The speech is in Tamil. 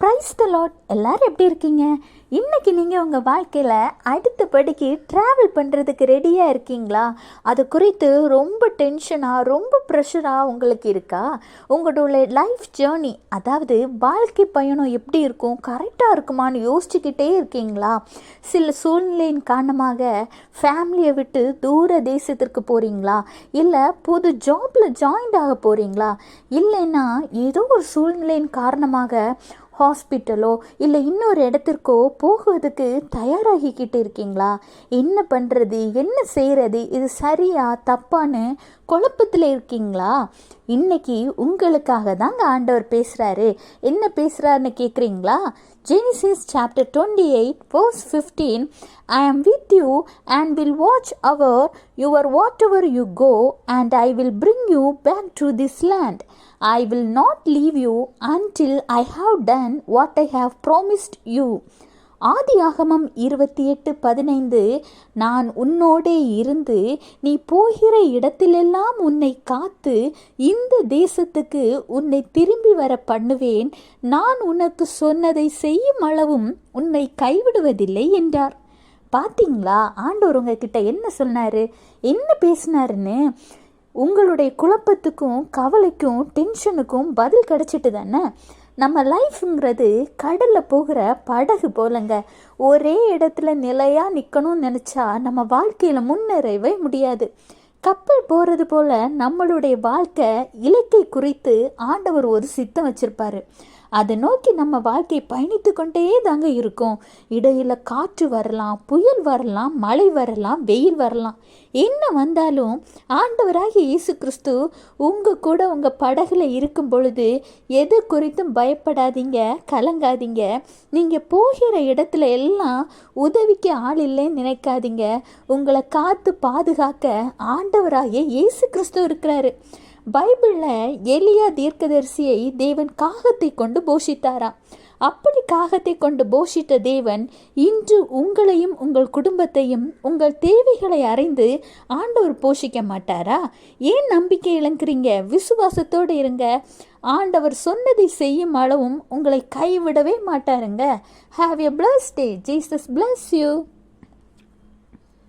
Praise the Lord. எல்லாரும் எப்படி இருக்கீங்க? இன்றைக்கி நீங்கள் உங்கள் வாழ்க்கையில் அடுத்தபடிக்கு ட்ராவல் பண்ணுறதுக்கு ரெடியாக இருக்கீங்களா? அது குறித்து ரொம்ப டென்ஷனாக, ரொம்ப ப்ரெஷராக உங்களுக்கு இருக்கா? உங்களோட லைஃப் ஜேர்னி, அதாவது வாழ்க்கை பயணம் எப்படி இருக்கும், கரெக்டாக இருக்குமான்னு யோசிச்சுக்கிட்டே இருக்கீங்களா? சில சூழ்நிலையின் காரணமாக ஃபேமிலியை விட்டு தூர தேசத்திற்கு போகிறீங்களா? இல்லை புது ஜாபில் ஜாயின்ட் ஆக போகிறீங்களா? இல்லைன்னா ஏதோ ஒரு சூழ்நிலையின் காரணமாக ஹாஸ்பிட்டலோ இல்லை இன்னொரு இடத்திற்கோ போகிறதுக்கு தயாராகிக்கிட்டு இருக்கீங்களா? என்ன பண்ணுறது, என்ன செய்கிறது, இது சரியா தப்பான்னு குழப்பத்தில் இருக்கீங்களா? இன்னைக்கு உங்களுக்காக தாங்க ஆண்டவர் பேசுகிறாரு. என்ன பேசுகிறாருன்னு கேட்குறீங்களா? Genesis chapter 28 verse 15, I am with you and will watch over your whatever you go, and I will bring you back to this land. I will not leave you until I have done what I have promised you. ஆதியாகமம் 28:15, நான் உன்னோடே இருந்து நீ போகிற இடத்திலெல்லாம் உன்னை காத்து இந்த தேசத்துக்கு உன்னை திரும்பி வர பண்ணுவேன். நான் உனக்கு சொன்னதை செய்யும் அளவும் உன்னை கைவிடுவதில்லை என்றார். பார்த்தீங்களா ஆண்டவர் உங்ககிட்ட என்ன சொன்னார், என்ன பேசினாருன்னு? உங்களுடைய குழப்பத்துக்கும் கவலைக்கும் டென்ஷனுக்கும் பதில் கிடச்சிட்டு தானே? நம்ம லைஃப்ங்கிறது கடலில் போகிற படகு போலங்க. ஒரே இடத்துல நிலையாக நிற்கணும்னு நினச்சா நம்ம வாழ்க்கையில் முன்னேறவே முடியாது. கப்பல் போகிறது போல் நம்மளுடைய வாழ்க்கை இலக்கை குறித்து ஆண்டவர் ஒரு சித்தம் வச்சுருப்பார். அதை நோக்கி நம்ம வாழ்க்கை பயணித்து கொண்டே தாங்க இருக்கும். இடையில் காற்று வரலாம், புயல் வரலாம், மழை வரலாம், வெயில் வரலாம். என்ன வந்தாலும் ஆண்டவராகிய இயேசு கிறிஸ்து உங்கள் கூட உங்கள் படகுல இருக்கும் பொழுது எது குறித்தும் பயப்படாதீங்க, கலங்காதீங்க. நீங்கள் போகிற இடத்துல எல்லாம் உதவிக்கு ஆள் இல்லைன்னு நினைக்காதீங்க. உங்களை காத்து பாதுகாக்க ஆண்டவராகிய இயேசு கிறிஸ்து இருக்கிறாரு. பைபிளில் எலியா தீர்க்கதரிசியை தேவன் காகத்தை கொண்டு போஷித்தாராம். அப்படி காகத்தை கொண்டு போஷித்த தேவன் இன்று உங்களையும் உங்கள் குடும்பத்தையும் உங்கள் தேவைகளை அறிந்து ஆண்டவர் போஷிக்க மாட்டாரா? ஏன் நம்பிக்கை இழக்கிறீங்க? விசுவாசத்தோடு இருங்க. ஆண்டவர் சொன்னதை செய்யும் அளவும் உங்களை கைவிடவே மாட்டாருங்க. Have a blessed day. Jesus bless you.